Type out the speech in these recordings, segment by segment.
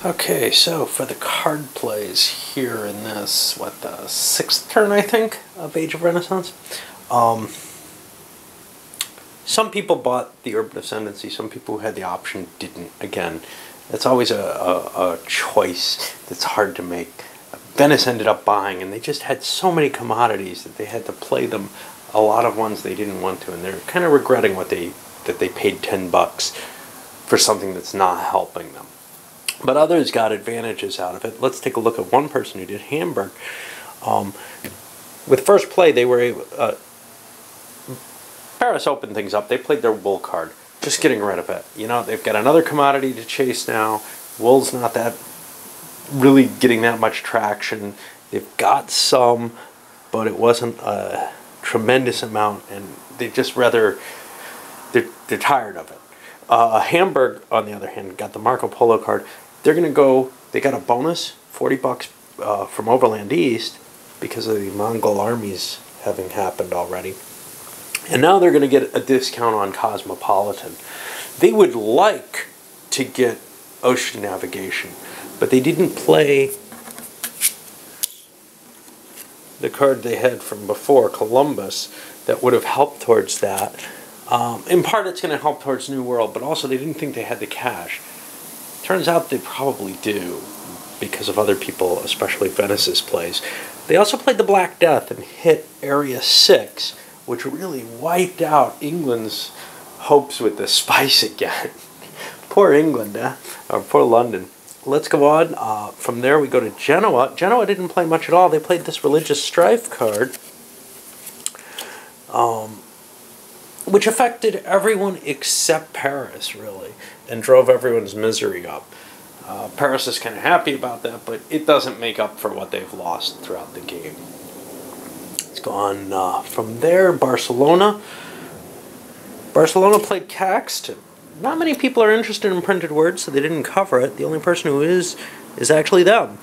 Okay, so for the card plays here in this, the sixth turn, I think, of Age of Renaissance. Some people bought the Urban Ascendancy, some people who had the option didn't. Again, it's always a choice that's hard to make. Venice ended up buying, and they just had so many commodities that they had to play them, a lot of ones they didn't want to, and they're kind of regretting that they paid $10 for something that's not helping them. But others got advantages out of it. Let's take a look at one person who did, Hamburg. With first play, they were able, Paris opened things up. They played their wool card, just getting rid of it. You know, they've got another commodity to chase now. Wool's not that really getting that much traction. They've got some, but it wasn't a tremendous amount, and they just rather they're tired of it. Hamburg, on the other hand, got the Marco Polo card. They're going to go, they got a bonus, $40 from Overland East because of the Mongol armies having happened already. And now they're going to get a discount on Cosmopolitan. They would like to get Ocean Navigation, but they didn't play the card they had from before, Columbus, that would have helped towards that. In part, it's going to help towards New World, but also they didn't think they had the cash. Turns out they probably do, because of other people, especially Venice's plays. They also played the Black Death and hit Area 6, which really wiped out England's hopes with the spice again. Poor England, or poor London. Let's go on. From there, we go to Genoa. Genoa didn't play much at all. They played this Religious Strife card, which affected everyone except Paris, really, and drove everyone's misery up. Paris is kind of happy about that, but it doesn't make up for what they've lost throughout the game. Let's go on from there, Barcelona. Barcelona played Caxton. Not many people are interested in printed words, so they didn't cover it. The only person who is actually them.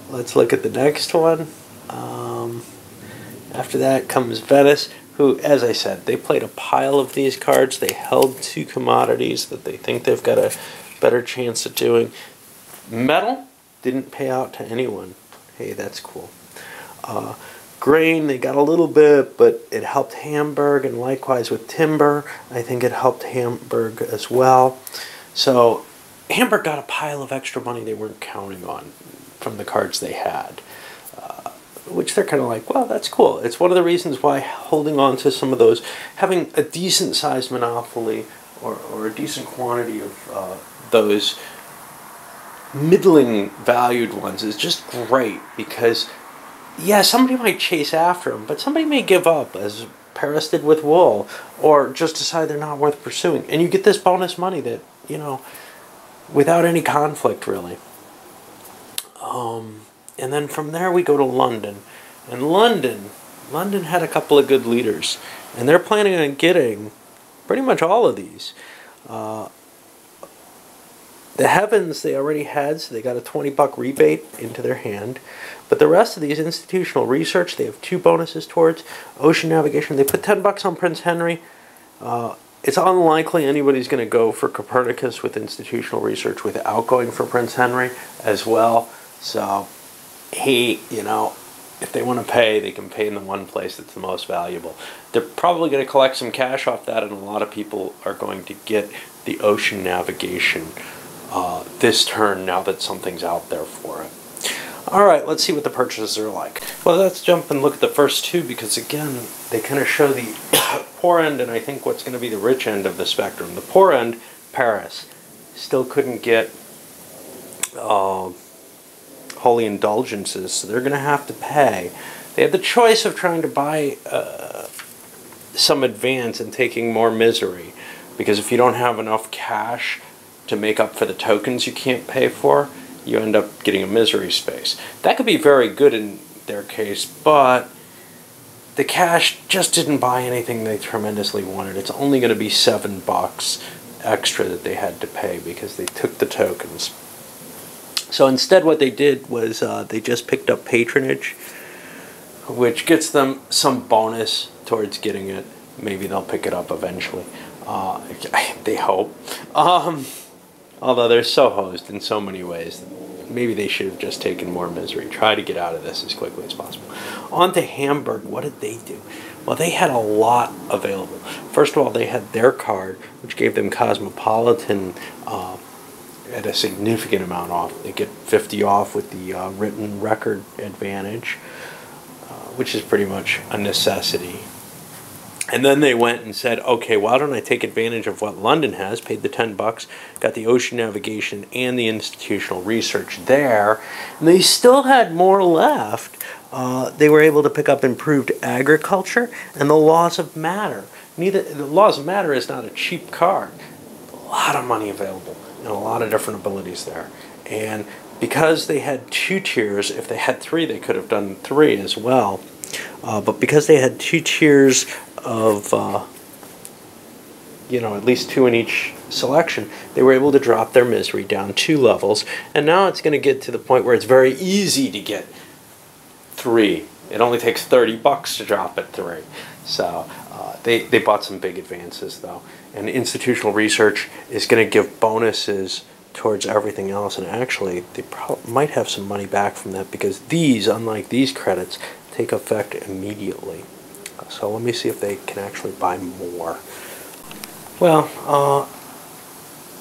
Let's look at the next one. After that comes Venice, who, as I said, they played a pile of these cards. They held two commodities that they think they've got a better chance of doing. Metal didn't pay out to anyone. Hey, that's cool. Grain, they got a little bit, but it helped Hamburg, and likewise with timber, I think it helped Hamburg as well. So Hamburg got a pile of extra money they weren't counting on from the cards they had, which they're kind of like, well, that's cool. It's one of the reasons why holding on to some of those, having a decent-sized monopoly or a decent quantity of those middling valued ones is just great, because yeah, somebody might chase after them, but somebody may give up, as Paris did with wool, or just decide they're not worth pursuing. And you get this bonus money that, you know, without any conflict, really. And then from there we go to London. And London had a couple of good leaders, and they're planning on getting pretty much all of these. The Heavens they already had, so they got a $20 rebate into their hand. But the rest of these, institutional research, they have 2 bonuses towards. Ocean Navigation, they put $10 on Prince Henry. It's unlikely anybody's going to go for Copernicus with institutional research without going for Prince Henry as well. So, you know, if they want to pay, they can pay in the one place that's the most valuable. They're probably going to collect some cash off that, and a lot of people are going to get the Ocean Navigation this turn now that something's out there for it. Alright, let's see what the purchases are like. Well, let's jump and look at the first two, because again, they kind of show the poor end and I think what's going to be the rich end of the spectrum. The poor end, Paris, still couldn't get holy indulgences, so they're going to have to pay. They had the choice of trying to buy some advance and taking more misery, because if you don't have enough cash to make up for the tokens you can't pay for, you end up getting a misery space. That could be very good in their case, but the cash just didn't buy anything they tremendously wanted. It's only going to be $7 extra that they had to pay because they took the tokens. So instead what they did was they just picked up patronage, which gets them some bonus towards getting it. maybe they'll pick it up eventually. They hope. Although they're so hosed in so many ways, maybe they should have just taken more misery. Try to get out of this as quickly as possible. On to Hamburg. What did they do? Well, they had a lot available. First of all, they had their card, which gave them Cosmopolitan at a significant amount off. They get 50 off with the written record advantage, which is pretty much a necessity. And then they went and said, okay, why don't I take advantage of what London has, paid the $10, got the ocean navigation and the institutional research there, and they still had more left. They were able to pick up improved agriculture and the laws of matter. The laws of matter is not a cheap card. A lot of money available and a lot of different abilities there. And because they had 2 tiers, if they had 3, they could have done 3 as well. But because they had 2 tiers of, at least 2 in each selection, they were able to drop their misery down 2 levels. And now it's going to get to the point where it's very easy to get 3. It only takes $30 to drop at 3. So they bought some big advances, though. And institutional research is going to give bonuses towards everything else. And actually, they might have some money back from that, because these, unlike these credits, take effect immediately. So let me see if they can actually buy more. Well,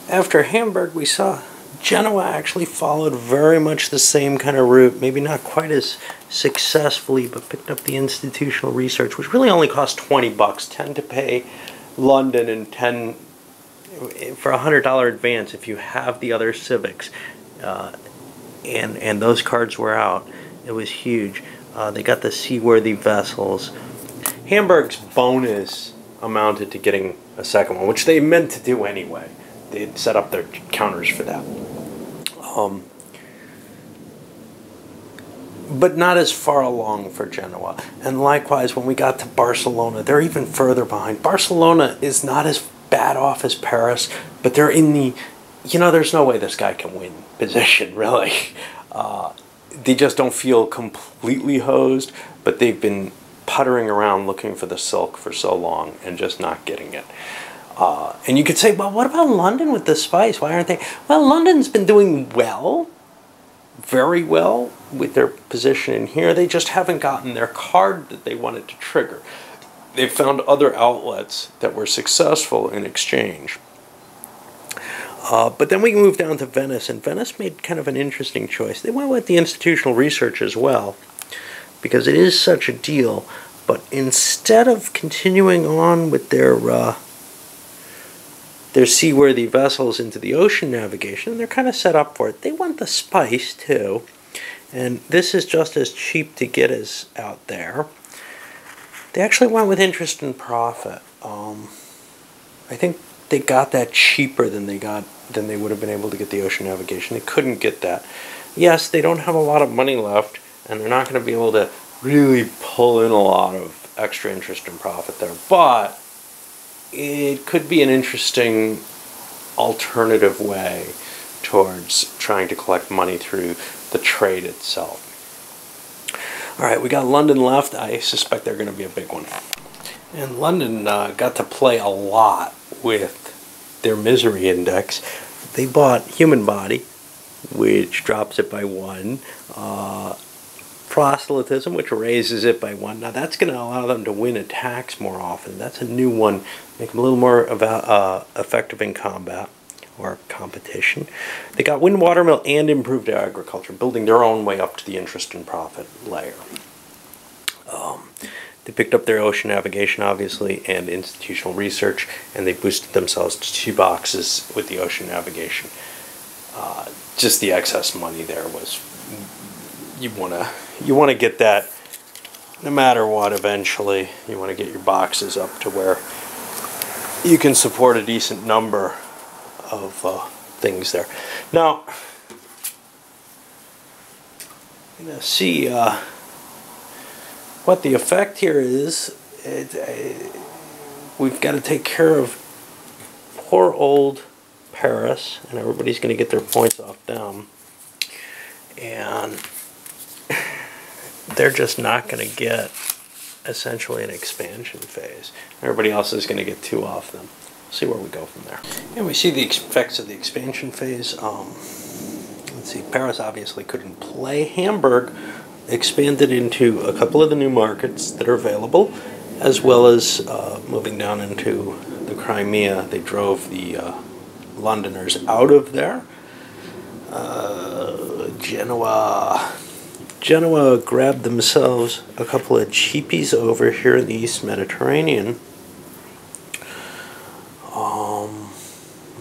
after Hamburg, we saw Genoa actually followed very much the same kind of route, maybe not quite as successfully, but picked up the institutional research, which really only cost $20, 10 to pay London and 10 for $100 advance if you have the other civics. And those cards were out. It was huge. They got the seaworthy vessels. Hamburg's bonus amounted to getting a second one, which they meant to do anyway. They had set up their counters for that. But not as far along for Genoa. And likewise, when we got to Barcelona, they're even further behind. Barcelona is not as bad off as Paris, but they're in the, there's no way this guy can win position, really. They just don't feel completely hosed, but they've been puttering around looking for the silk for so long and just not getting it. And you could say, well, what about London with the spice? Why aren't they? Well, London's been doing well, very well, with their position in here. They just haven't gotten their card that they wanted to trigger. They've found other outlets that were successful in exchange. But then we moved down to Venice, and Venice made kind of an interesting choice. They went with the institutional research as well, because it is such a deal. But instead of continuing on with their seaworthy vessels into the ocean navigation, they're kind of set up for it. They want the spice too, and this is just as cheap to get as out there. They actually went with interest and profit. I think they got that cheaper than they would have been able to get the ocean navigation. They couldn't get that. Yes, they don't have a lot of money left, and they're not going to be able to really pull in a lot of extra interest and profit there. But it could be an interesting alternative way towards trying to collect money through the trade itself. All right, we got London left. I suspect they're going to be a big one. And London got to play a lot with their misery index. They bought Human Body, which drops it by 1. Proselytism, which raises it by 1. Now that's going to allow them to win attacks more often. That's a new one. Make them a little more effective in combat or competition. They got Wind, Watermill, and Improved Agriculture, building their own way up to the interest and profit layer. They picked up their ocean navigation, obviously, and institutional research, and they boosted themselves to 2 boxes with the ocean navigation. Just the excess money there was, you want to get that no matter what. Eventually, you want to get your boxes up to where you can support a decent number of things there. Now, you're going to see what the effect here is. We've got to take care of poor old Paris, and everybody's going to get their points off them. And they're just not going to get essentially an expansion phase. Everybody else is going to get 2 off them. See where we go from there. And we see the effects of the expansion phase. Let's see, Paris obviously couldn't play. Hamburg expanded into a couple of the new markets that are available, as well as moving down into the Crimea. They drove the Londoners out of there. Genoa grabbed themselves a couple of cheapies over here in the East Mediterranean.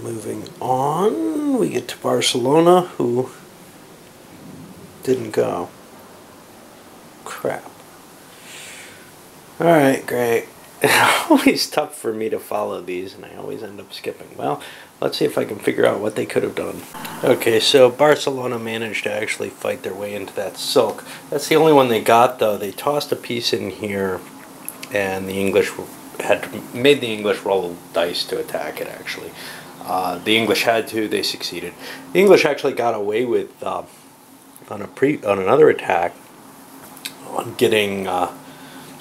Moving on, we get to Barcelona, who didn't go. Crap. Alright, great. It's always tough for me to follow these, and I always end up skipping. Well, let's see if I can figure out what they could have done. Okay, so Barcelona managed to actually fight their way into that silk. That's the only one they got, though. They tossed a piece in here, and the English made the English roll dice to attack it, actually. The English had to. They succeeded. The English actually got away with, on another attack, on getting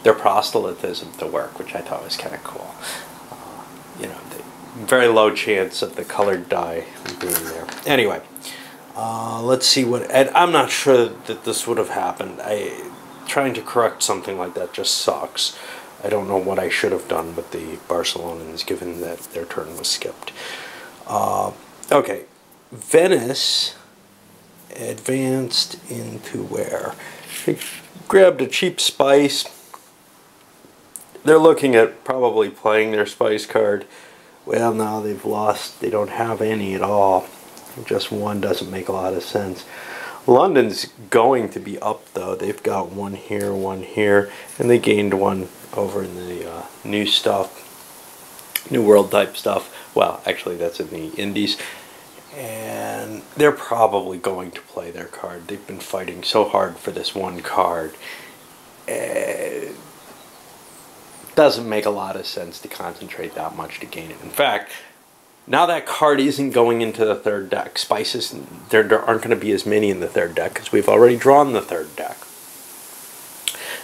their proselytism to work, which I thought was kind of cool. You know, very low chance of the colored dye being there. Anyway, let's see what... And I'm not sure that this would have happened. Trying to correct something like that just sucks. I don't know what I should have done with the Barcelonans, given that their turn was skipped. Okay, Venice advanced into where? They grabbed a cheap spice. They're looking at probably playing their spice card. Well, now they've lost. They don't have any at all. Just one doesn't make a lot of sense. London's going to be up, though. They've got one here, and they gained one over in the new stuff, New World type stuff. Well, actually, that's in the Indies. And they're probably going to play their card. They've been fighting so hard for this one card. It doesn't make a lot of sense to concentrate that much to gain it. In fact, now that card isn't going into the third deck. Spices, there aren't going to be as many in the third deck because we've already drawn the third deck.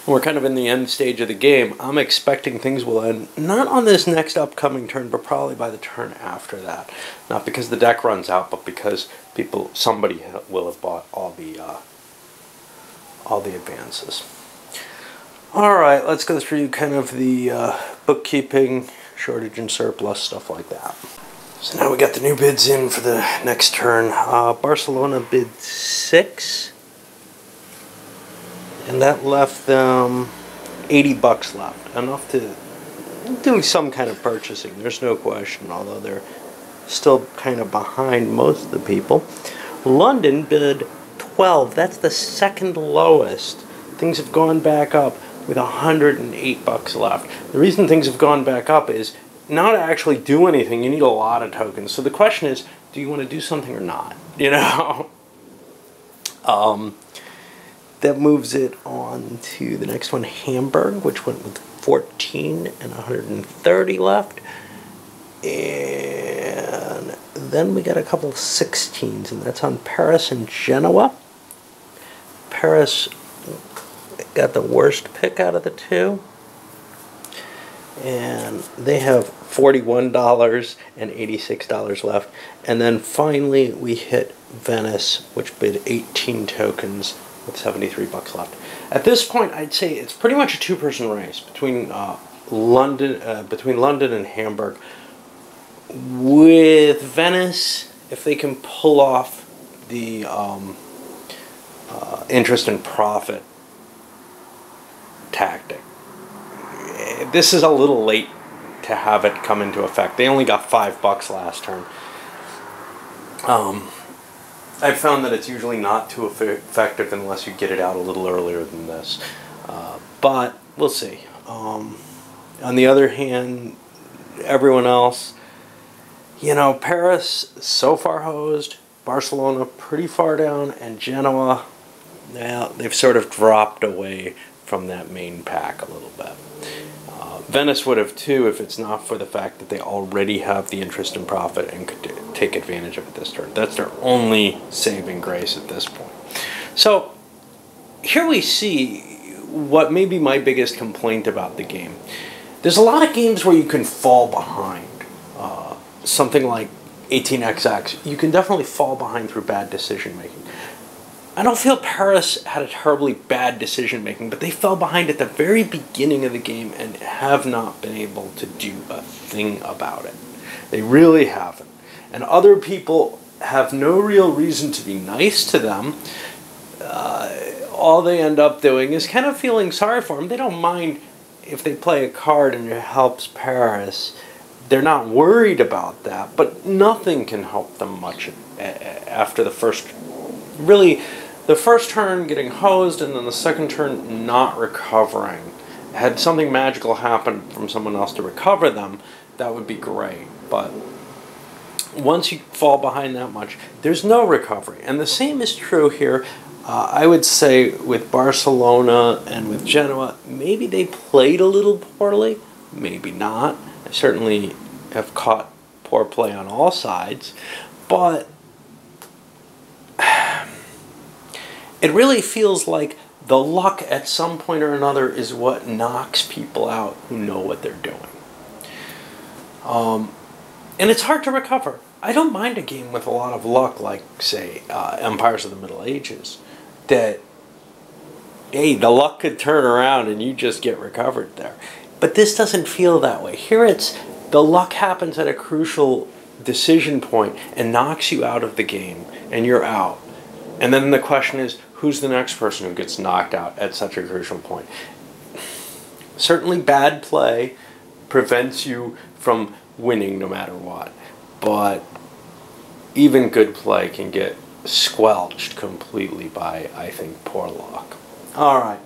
And we're kind of in the end stage of the game. I'm expecting things will end, not on this next upcoming turn, but probably by the turn after that. Not because the deck runs out, but because somebody will have bought all the advances. Alright, let's go through kind of the bookkeeping, shortage and surplus, stuff like that. So now we got the new bids in for the next turn. Barcelona bid 6. And that left them $80 left. Enough to do some kind of purchasing, there's no question, although they're still kind of behind most of the people. London bid 12. That's the second lowest. Things have gone back up with $108 left. The reason things have gone back up is now to actually do anything, you need a lot of tokens. So the question is, do you want to do something or not? You know? That moves it on to the next one, Hamburg, which went with 14 and 130 left. And then we got a couple of 16s, and that's on Paris and Genoa. Paris got the worst pick out of the two. And they have $41 and $86 left. And then finally we hit Venice, which bid 18 tokens with $73 left. At this point, I'd say it's pretty much a two-person race between London and Hamburg. With Venice, if they can pull off the interest and profit tactic. This is a little late to have it come into effect. They only got $5 last turn. I've found that it's usually not too effective unless you get it out a little earlier than this. But we'll see. On the other hand, everyone else, you know, Paris so far hosed, Barcelona pretty far down, and Genoa, now they've sort of dropped away from that main pack a little bit. Venice would have too if it's not for the fact that they already have the interest and profit and could take advantage of it this turn. That's their only saving grace at this point. So here we see what may be my biggest complaint about the game. There's a lot of games where you can fall behind. Something like 18XX, you can definitely fall behind through bad decision making. I don't feel Paris had a terribly bad decision making, but they fell behind at the very beginning of the game and have not been able to do a thing about it. They really haven't. And other people have no real reason to be nice to them. All they end up doing is kind of feeling sorry for them. They don't mind if they play a card and it helps Paris. They're not worried about that, but nothing can help them much after the first, really, the first turn getting hosed and then the second turn not recovering. Had something magical happen from someone else to recover them, that would be great, but once you fall behind that much, there's no recovery. And the same is true here, I would say, with Barcelona and with Genoa. Maybe they played a little poorly, maybe not. I certainly have caught poor play on all sides, but it really feels like the luck at some point or another is what knocks people out who know what they're doing. And it's hard to recover. I don't mind a game with a lot of luck, like, say, Empires of the Middle Ages, that, hey, the luck could turn around and you just get recovered there. But this doesn't feel that way. Here it's, the luck happens at a crucial decision point and knocks you out of the game, and you're out. And then the question is, who's the next person who gets knocked out at such a crucial point? Certainly bad play prevents you from winning no matter what. But even good play can get squelched completely by, I think, poor luck. Alright.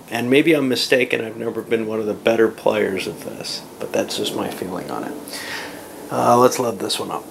And maybe I'm mistaken, I've never been one of the better players of this, but that's just my feeling on it. Let's load this one up.